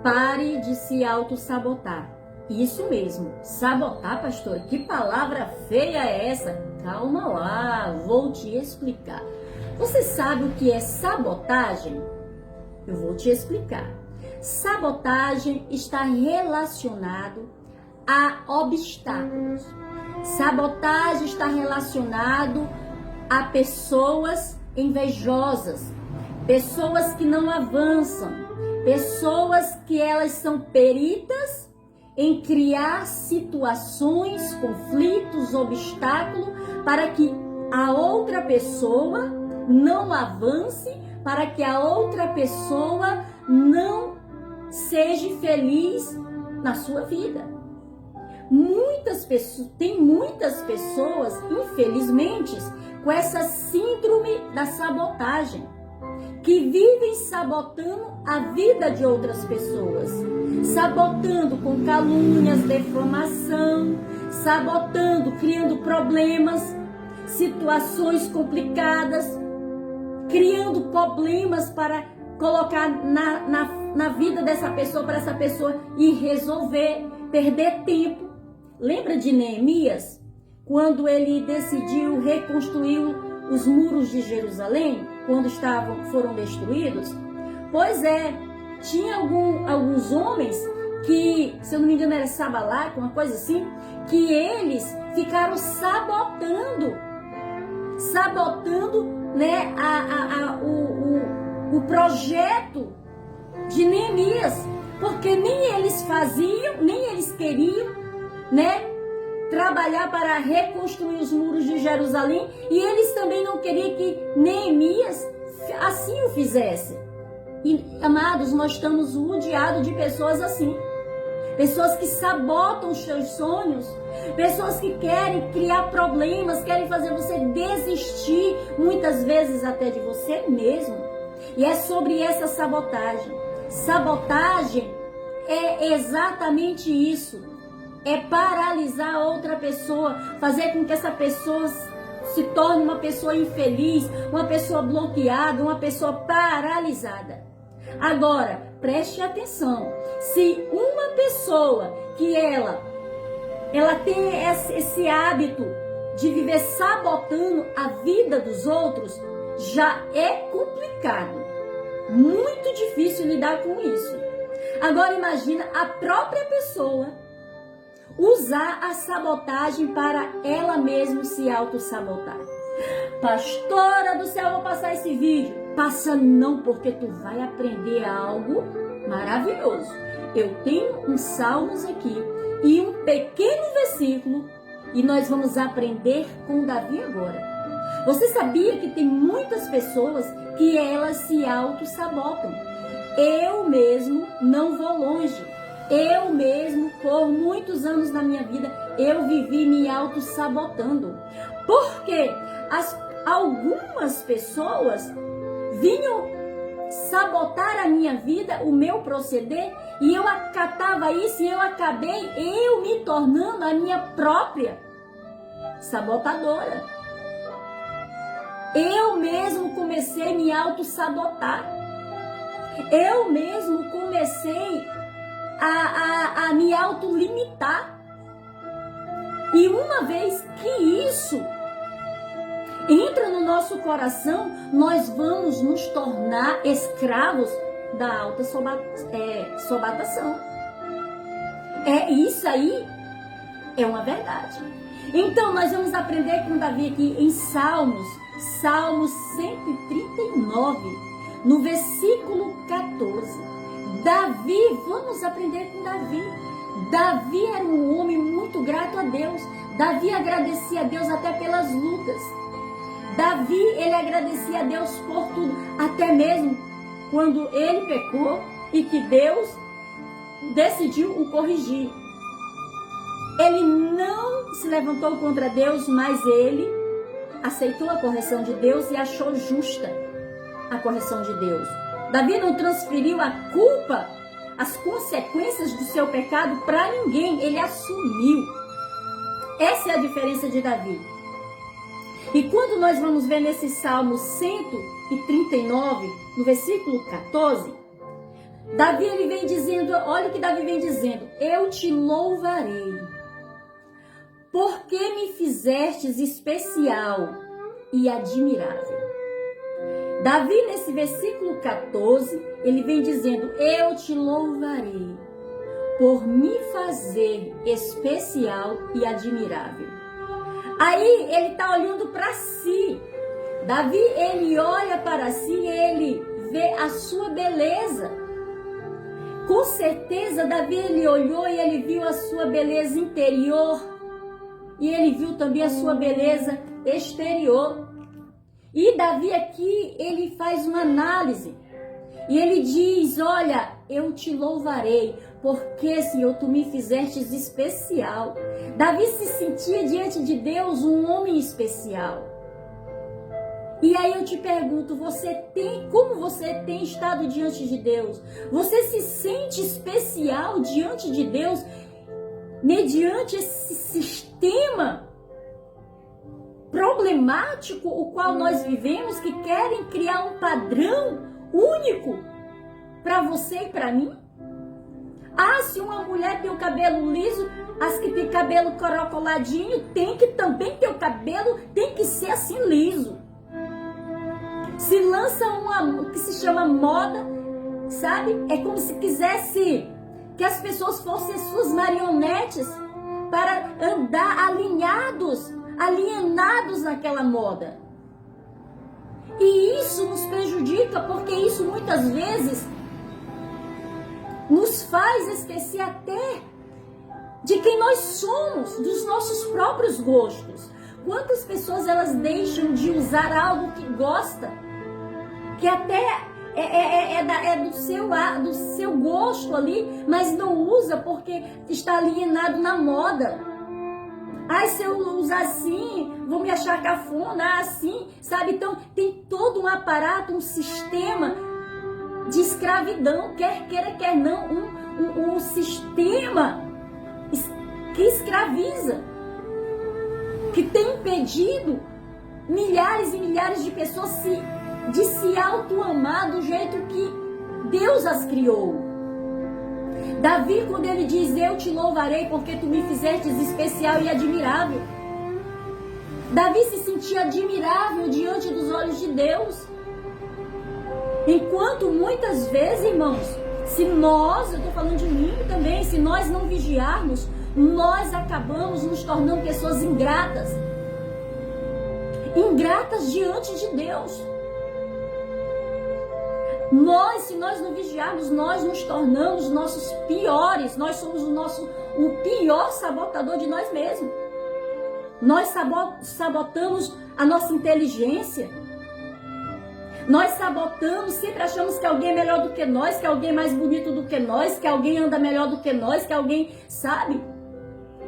Pare de se auto-sabotar. Isso mesmo, sabotar, pastor, que palavra feia é essa? Calma lá, vou te explicar. Você sabe o que é sabotagem? Eu vou te explicar. Sabotagem está relacionado a obstáculos. Sabotagem está relacionado a pessoas invejosas, pessoas que não avançam, pessoas que elas são peritas em criar situações, conflitos, obstáculos para que a outra pessoa não avance, para que a outra pessoa não seja feliz na sua vida. Tem muitas pessoas, infelizmente, com essa síndrome da sabotagem, que vivem sabotando a vida de outras pessoas, sabotando com calúnias, defamação, sabotando, criando problemas, situações complicadas, criando problemas para colocar na vida dessa pessoa, para essa pessoa ir resolver, perder tempo. Lembra de Neemias? Quando ele decidiu reconstruir os muros de Jerusalém, quando foram destruídos? Pois é, tinha alguns homens que, se eu não me engano era Sabalac, uma coisa assim, que eles ficaram sabotando, né, o projeto de Neemias, porque nem eles faziam, nem eles queriam, né, trabalhar para reconstruir os muros de Jerusalém, e eles também não queriam que Neemias assim o fizesse. E, amados, nós estamos rodeados de pessoas assim, pessoas que sabotam os seus sonhos, pessoas que querem criar problemas, querem fazer você desistir, muitas vezes até de você mesmo. E é sobre essa sabotagem. Sabotagem é exatamente isso. É paralisar a outra pessoa, fazer com que essa pessoa se torne uma pessoa infeliz, uma pessoa bloqueada, uma pessoa paralisada. Agora, preste atenção. Se uma pessoa que ela tem esse hábito de viver sabotando a vida dos outros, já é complicado. Muito difícil lidar com isso. Agora imagina a própria pessoa usar a sabotagem para ela mesma se auto-sabotar. Pastora do céu, eu vou passar esse vídeo. Passa não, porque tu vai aprender algo maravilhoso. Eu tenho uns salmos aqui e um pequeno versículo e nós vamos aprender com Davi agora. Você sabia que tem muitas pessoas que elas se auto-sabotam? Eu mesmo não vou longe. Eu mesmo, por muitos anos na minha vida, eu vivi me auto-sabotando. Porque algumas pessoas vinham sabotar a minha vida, o meu proceder, e eu acatava isso e eu acabei me tornando a minha própria sabotadora. Eu mesmo comecei a me auto-sabotar. Eu mesmo comecei a me autolimitar. E uma vez que isso entra no nosso coração, nós vamos nos tornar escravos da auto-sabatação. Isso aí é uma verdade. Então nós vamos aprender com Davi aqui em Salmos 139, no versículo 14. Davi, vamos aprender com Davi. Davi era um homem muito grato a Deus. Davi agradecia a Deus até pelas lutas. Davi, ele agradecia a Deus por tudo, até mesmo quando ele pecou e que Deus decidiu o corrigir. Ele não se levantou contra Deus, mas ele aceitou a correção de Deus e achou justa a correção de Deus. Davi não transferiu a culpa, as consequências do seu pecado para ninguém, ele assumiu. Essa é a diferença de Davi. E quando nós vamos ver nesse Salmo 139, no versículo 14, Davi, ele vem dizendo, olha o que Davi vem dizendo: eu te louvarei, porque me fizestes especial e admirável. Davi, nesse versículo 14, ele vem dizendo: eu te louvarei, por me fazer especial e admirável. Aí ele está olhando para si. Davi, ele olha para si e ele vê a sua beleza. Com certeza, Davi, ele olhou e ele viu a sua beleza interior. E ele viu também a sua beleza exterior. E Davi aqui, ele faz uma análise. E ele diz: olha, eu te louvarei, porque, Senhor, tu me fizestes especial. Davi se sentia diante de Deus um homem especial. E aí eu te pergunto, como você tem estado diante de Deus? Você se sente especial diante de Deus mediante esse sistema problemático o qual nós vivemos, que querem criar um padrão único para você e para mim? Ah, se uma mulher tem o cabelo liso, as que tem cabelo corocoladinho tem que também ter o cabelo, tem que ser assim liso. Se lança uma que se chama moda, sabe? É como se quisesse que as pessoas fossem suas marionetes para andar alienados naquela moda. E isso nos prejudica, porque isso muitas vezes nos faz esquecer até de quem nós somos, dos nossos próprios gostos. Quantas pessoas elas deixam de usar algo que gosta, que até é do seu gosto ali, mas não usa porque está alienado na moda. Ai, se eu usar assim, vou me achar cafona, assim, sabe? Então, tem todo um aparato, um sistema de escravidão, quer queira, quer não, um sistema que escraviza, que tem impedido milhares e milhares de pessoas de se auto-amar do jeito que Deus as criou. Davi, quando ele diz: eu te louvarei porque tu me fizestes especial e admirável, Davi se sentia admirável diante dos olhos de Deus. Enquanto muitas vezes, irmãos, se nós, eu estou falando de mim também, se nós não vigiarmos, nós acabamos nos tornando pessoas ingratas diante de Deus. Se nós não vigiarmos, nós nos tornamos nossos piores, nós somos o pior sabotador de nós mesmos. Nós sabotamos a nossa inteligência. Nós sabotamos, sempre achamos que alguém é melhor do que nós, que alguém é mais bonito do que nós, que alguém anda melhor do que nós, que alguém sabe.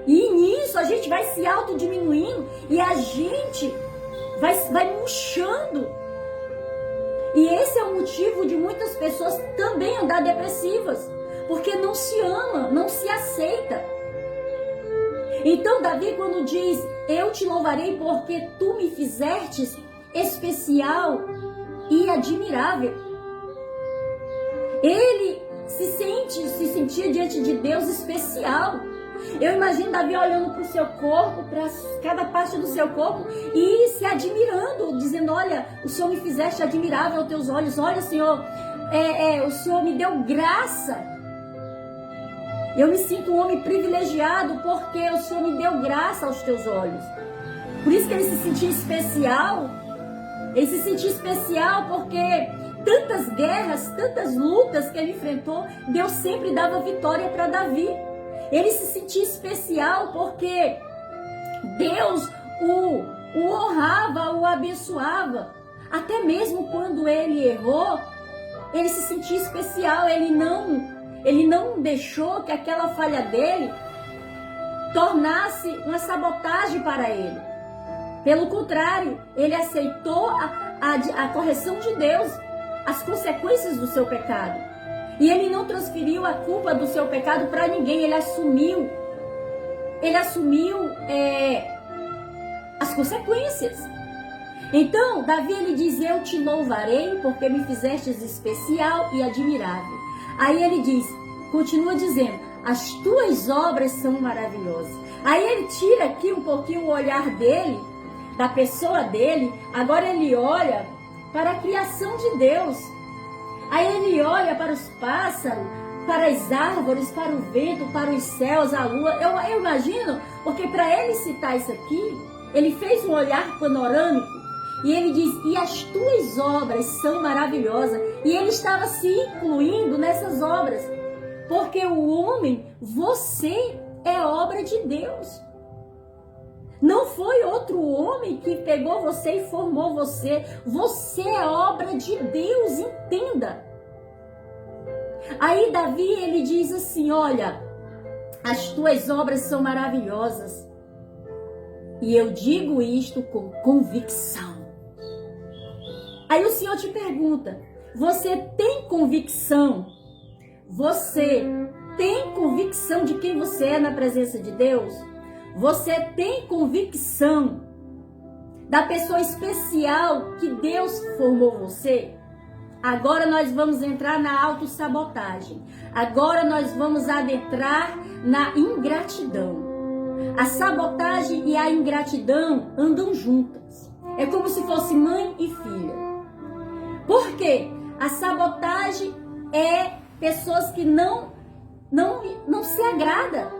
E nisso a gente vai se autodiminuindo e a gente vai murchando. E esse é o motivo de muitas pessoas também andar depressivas, porque não se ama, não se aceita. Então Davi, quando diz: eu te louvarei porque tu me fizestes especial e admirável, ele se sentia diante de Deus especial. Eu imagino Davi olhando para o seu corpo, para cada parte do seu corpo e se admirando, dizendo: olha, o Senhor me fizeste admirável aos teus olhos. Olha, Senhor, o Senhor me deu graça. Eu me sinto um homem privilegiado porque o Senhor me deu graça aos teus olhos. Por isso que ele se sentia especial. Ele se sentia especial porque tantas guerras, tantas lutas que ele enfrentou, Deus sempre dava vitória para Davi. Ele se sentia especial porque Deus o honrava, o abençoava. Até mesmo quando ele errou, ele se sentia especial. Ele não deixou que aquela falha dele tornasse uma sabotagem para ele. Pelo contrário, ele aceitou a correção de Deus, as consequências do seu pecado. E ele não transferiu a culpa do seu pecado para ninguém, ele assumiu as consequências. Então, Davi, ele diz: eu te louvarei porque me fizestes especial e admirável. Aí ele diz, continua dizendo, as tuas obras são maravilhosas. Aí ele tira aqui um pouquinho o olhar dele, da pessoa dele, agora ele olha para a criação de Deus. Aí ele olha para os pássaros, para as árvores, para o vento, para os céus, a lua. Eu imagino, porque para ele citar isso aqui, ele fez um olhar panorâmico e ele diz, e as tuas obras são maravilhosas. E ele estava se incluindo nessas obras, porque o homem, você é obra de Deus. Não foi outro homem que pegou você e formou você. Você é obra de Deus, entenda. Aí Davi, ele diz assim, olha, as tuas obras são maravilhosas. E eu digo isto com convicção. Aí o Senhor te pergunta, você tem convicção? Você tem convicção de quem você é na presença de Deus? Você tem convicção da pessoa especial que Deus formou você? Agora nós vamos entrar na autossabotagem. Agora nós vamos adentrar na ingratidão. A sabotagem e a ingratidão andam juntas. É como se fosse mãe e filha. Por quê? A sabotagem é pessoas que não se agradam.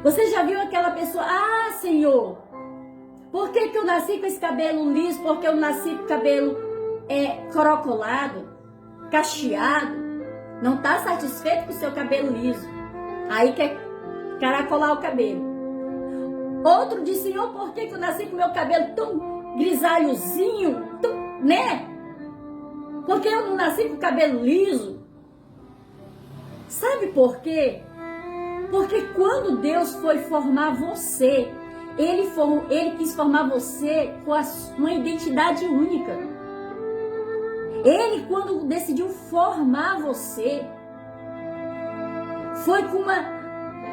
Você já viu aquela pessoa, ah, Senhor, por que eu nasci com esse cabelo liso? Porque eu nasci com o cabelo corocolado, cacheado. Não está satisfeito com o seu cabelo liso. Aí quer caracolar o cabelo. Outro diz, Senhor, por que eu nasci com o meu cabelo tão grisalhozinho, né? Porque eu não nasci com o cabelo liso. Sabe por quê? Porque quando Deus foi formar você, Ele quis formar você com uma identidade única. Ele, quando decidiu formar você, foi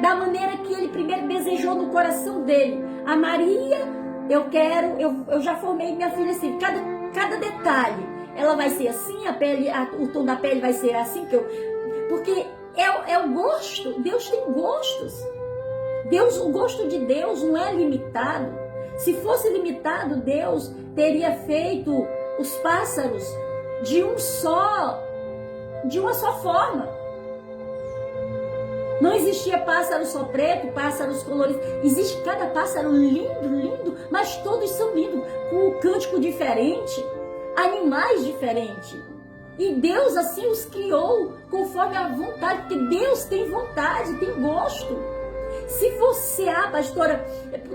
da maneira que Ele primeiro desejou no coração dele. A Maria, eu já formei minha filha assim, cada detalhe, ela vai ser assim, a pele, o tom da pele vai ser assim, porque é o gosto. Deus tem gostos. O gosto de Deus não é limitado. Se fosse limitado, Deus teria feito os pássaros de uma só forma. Não existia pássaro só preto, pássaros coloridos. Existe cada pássaro lindo, mas todos são lindos, com um cântico diferente, animais diferentes. E Deus assim os criou conforme a vontade, porque Deus tem vontade, tem gosto. Se você, pastora,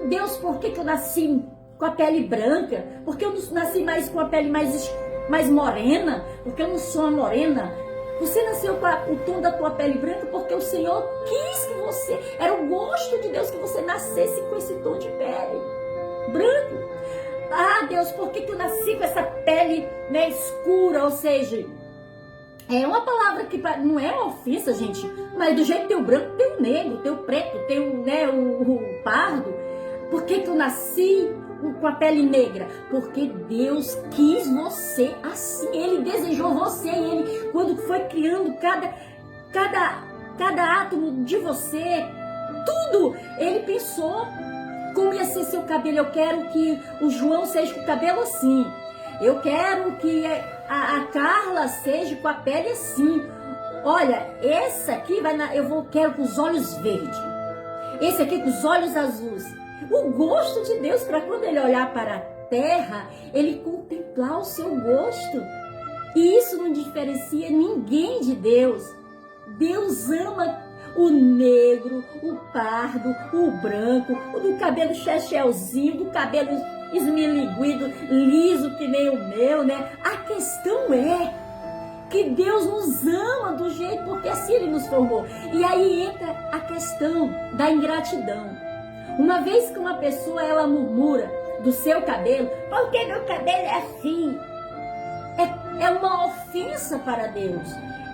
Deus, por que eu nasci com a pele branca? Porque eu não nasci mais com a pele mais morena? Porque eu não sou uma morena? Você nasceu com o tom da tua pele branca porque o Senhor quis que você, era o gosto de Deus que você nascesse com esse tom de pele branco. Ah, Deus, por que eu nasci com essa pele, né, escura? Ou seja, é uma palavra que não é uma ofensa, gente, mas do jeito que tem o branco, tem o negro, tem o preto, tem o pardo. Por que eu nasci com a pele negra? Porque Deus quis você assim. Ele desejou você. Ele, quando foi criando cada átomo de você, tudo, Ele pensou como ia ser seu cabelo. Eu quero que o João seja com o cabelo assim. Eu quero que a Carla seja com a pele assim. Olha, essa aqui quero com os olhos verdes. Esse aqui com os olhos azuis. O gosto de Deus, para quando Ele olhar para a terra, Ele contemplar o seu gosto. E isso não diferencia ninguém de Deus. Deus ama o negro, o pardo, o branco, o do cabelo chechelzinho, do cabelo esmiliguido, liso que nem o meu, né? A questão é que Deus nos ama do jeito, porque assim Ele nos formou. E aí entra a questão da ingratidão. Uma vez que uma pessoa, ela murmura do seu cabelo, porque meu cabelo é assim, é uma ofensa para Deus.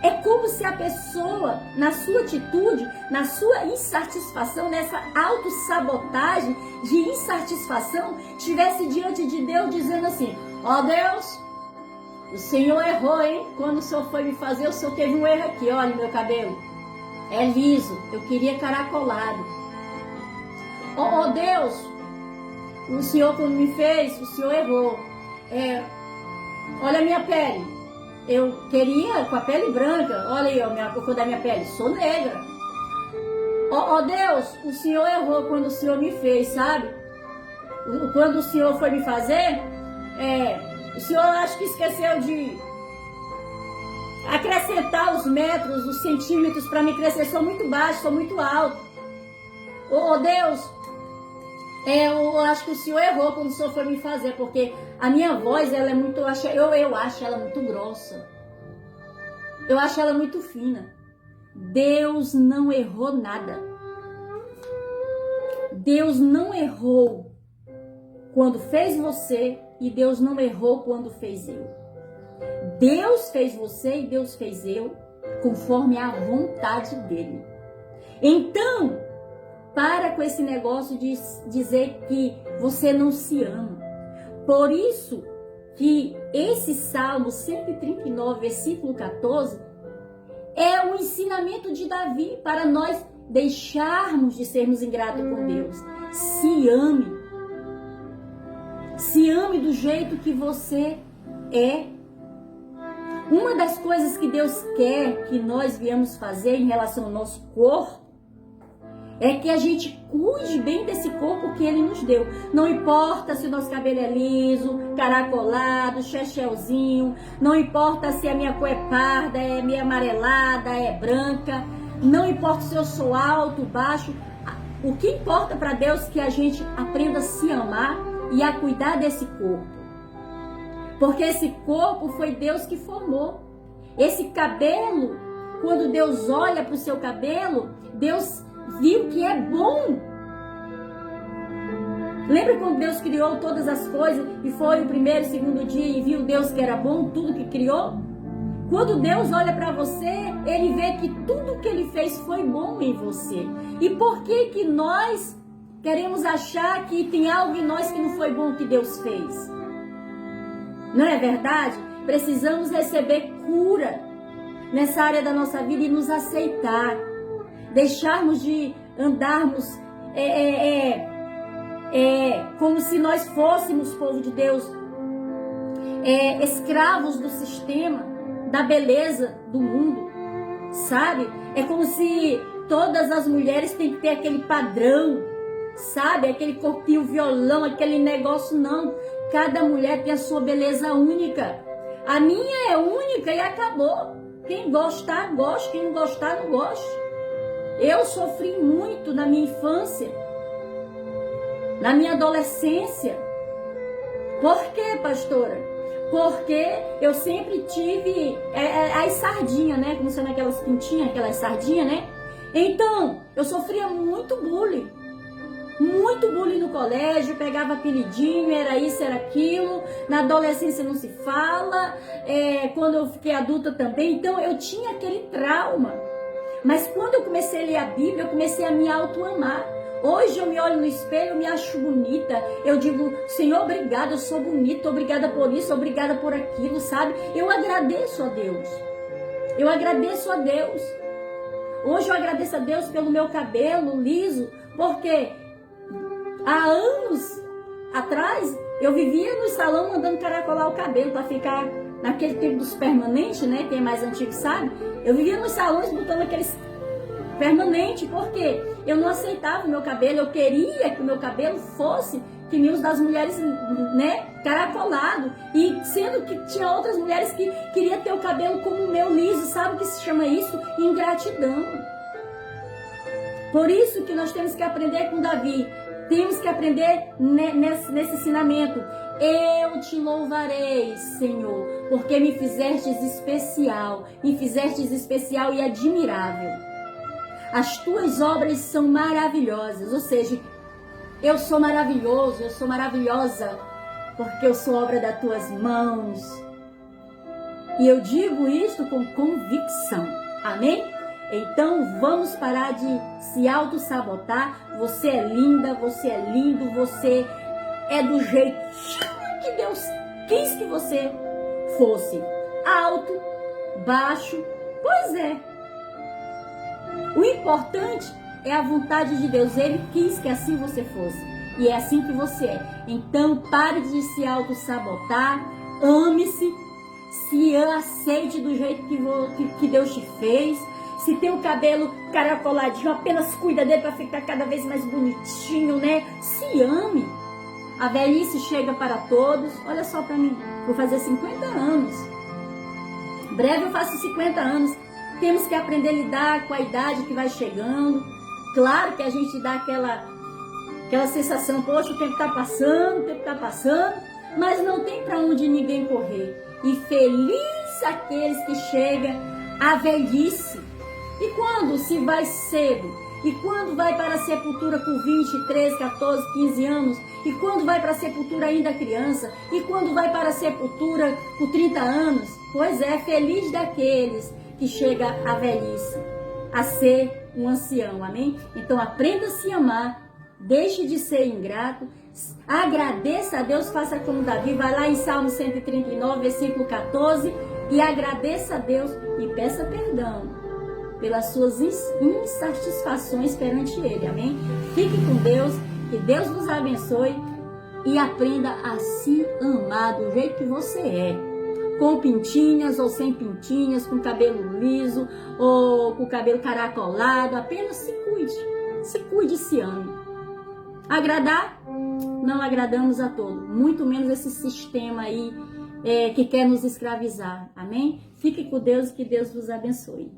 É como se a pessoa, na sua atitude, na sua insatisfação, nessa autossabotagem de insatisfação, estivesse diante de Deus dizendo assim, ó Deus, o Senhor errou, hein? Quando o Senhor foi me fazer, o Senhor teve um erro aqui. Olha, meu cabelo é liso, eu queria caracolado. Oh Deus, o Senhor quando me fez, o Senhor errou. Olha a minha pele, eu queria com a pele branca. Olha aí, a cor da minha pele, sou negra. Oh Deus, o Senhor errou quando o Senhor me fez, sabe? Quando o Senhor foi me fazer, o Senhor acho que esqueceu de acrescentar os metros, os centímetros para me crescer. Sou muito baixo, sou muito alto. Oh Deus, eu acho que o Senhor errou quando o Senhor foi me fazer, porque a minha voz, ela é muito, eu acho ela muito grossa. Eu acho ela muito fina. Deus não errou nada. Deus não errou quando fez você e Deus não errou quando fez eu. Deus fez você e Deus fez eu conforme a vontade dele. Então, para com esse negócio de dizer que você não se ama. Por isso que esse Salmo 139, versículo 14, é o ensinamento de Davi para nós deixarmos de sermos ingratos com Deus. Se ame. Se ame do jeito que você é. Uma das coisas que Deus quer que nós viemos fazer em relação ao nosso corpo é que a gente cuide bem desse corpo que Ele nos deu. Não importa se o nosso cabelo é liso, caracolado, chechelzinho. Não importa se a minha cor é parda, é meio amarelada, é branca. Não importa se eu sou alto, baixo. O que importa para Deus é que a gente aprenda a se amar e a cuidar desse corpo. Porque esse corpo foi Deus que formou. Esse cabelo, quando Deus olha para o seu cabelo, Deus viu que é bom. Lembra quando Deus criou todas as coisas e foi o primeiro, segundo dia e viu Deus que era bom, tudo que criou? Quando Deus olha para você, Ele vê que tudo que Ele fez foi bom em você. E por que nós queremos achar que tem algo em nós que não foi bom que Deus fez? Não é verdade? Precisamos receber cura nessa área da nossa vida e nos aceitar. Deixarmos de andarmos como se nós fôssemos povo de Deus, escravos do sistema, da beleza do mundo, sabe? É como se todas as mulheres têm que ter aquele padrão, sabe? Aquele corpinho violão, aquele negócio, não. Cada mulher tem a sua beleza única. A minha é única e acabou. Quem gostar, gosta. Quem não gostar, não gosta. Eu sofri muito na minha infância, na minha adolescência. Por quê, pastora? Porque eu sempre tive as sardinhas, né? Como sendo aquelas pintinhas, aquelas sardinhas, né? Então, eu sofria muito bullying. Muito bullying no colégio, pegava apelidinho, era isso, era aquilo. Na adolescência não se fala. Quando eu fiquei adulta também. Então, eu tinha aquele trauma. Mas quando eu comecei a ler a Bíblia, eu comecei a me auto-amar. Hoje eu me olho no espelho, eu me acho bonita. Eu digo, Senhor, obrigada, eu sou bonita, obrigada por isso, obrigada por aquilo, sabe? Eu agradeço a Deus. Eu agradeço a Deus. Hoje eu agradeço a Deus pelo meu cabelo liso, porque há anos atrás eu vivia no salão mandando caracolar o cabelo para ficar naquele tempo dos permanentes, né? Quem é mais antigo sabe. Eu vivia nos salões botando aqueles permanentes, porque eu não aceitava o meu cabelo. Eu queria que o meu cabelo fosse que nem os das mulheres, né? Caracolado. E sendo que tinha outras mulheres que queriam ter o cabelo como o meu liso. Sabe o que se chama isso? Ingratidão. Por isso que nós temos que aprender com Davi. Temos que aprender nesse ensinamento. Eu te louvarei, Senhor, porque me fizestes especial e admirável. As tuas obras são maravilhosas, ou seja, eu sou maravilhoso, eu sou maravilhosa, porque eu sou obra das tuas mãos. E eu digo isto com convicção, amém? Então vamos parar de se auto-sabotar. Você é linda, você é lindo, você é do jeito que Deus quis que você fosse alto, baixo. Pois é. O importante é a vontade de Deus. Ele quis que assim você fosse. E é assim que você é. Então, pare de se auto-sabotar. Ame-se. Se aceite do jeito que Deus te fez. Se tem o cabelo caracoladinho, apenas cuida dele para ficar cada vez mais bonitinho, né? Se ame. A velhice chega para todos. Olha só para mim. Vou fazer 50 anos. Em breve eu faço 50 anos. Temos que aprender a lidar com a idade que vai chegando. Claro que a gente dá aquela sensação, poxa, o tempo está passando, mas não tem para onde ninguém correr. E feliz aqueles que chegam à velhice. E quando se vai cedo? E quando vai para a sepultura com 20, 13, 14, 15 anos? E quando vai para a sepultura ainda criança? E quando vai para a sepultura com 30 anos? Pois é, feliz daqueles que chega à velhice, a ser um ancião, amém? Então aprenda a se amar, deixe de ser ingrato, agradeça a Deus, faça como Davi, vai lá em Salmo 139, versículo 14, e agradeça a Deus e peça perdão pelas suas insatisfações perante Ele, amém? Fique com Deus, que Deus vos abençoe e aprenda a se amar do jeito que você é. Com pintinhas ou sem pintinhas, com cabelo liso ou com cabelo caracolado, apenas se cuide e se ame. Agradar? Não agradamos a todos, muito menos esse sistema aí que quer nos escravizar, amém? Fique com Deus e que Deus vos abençoe.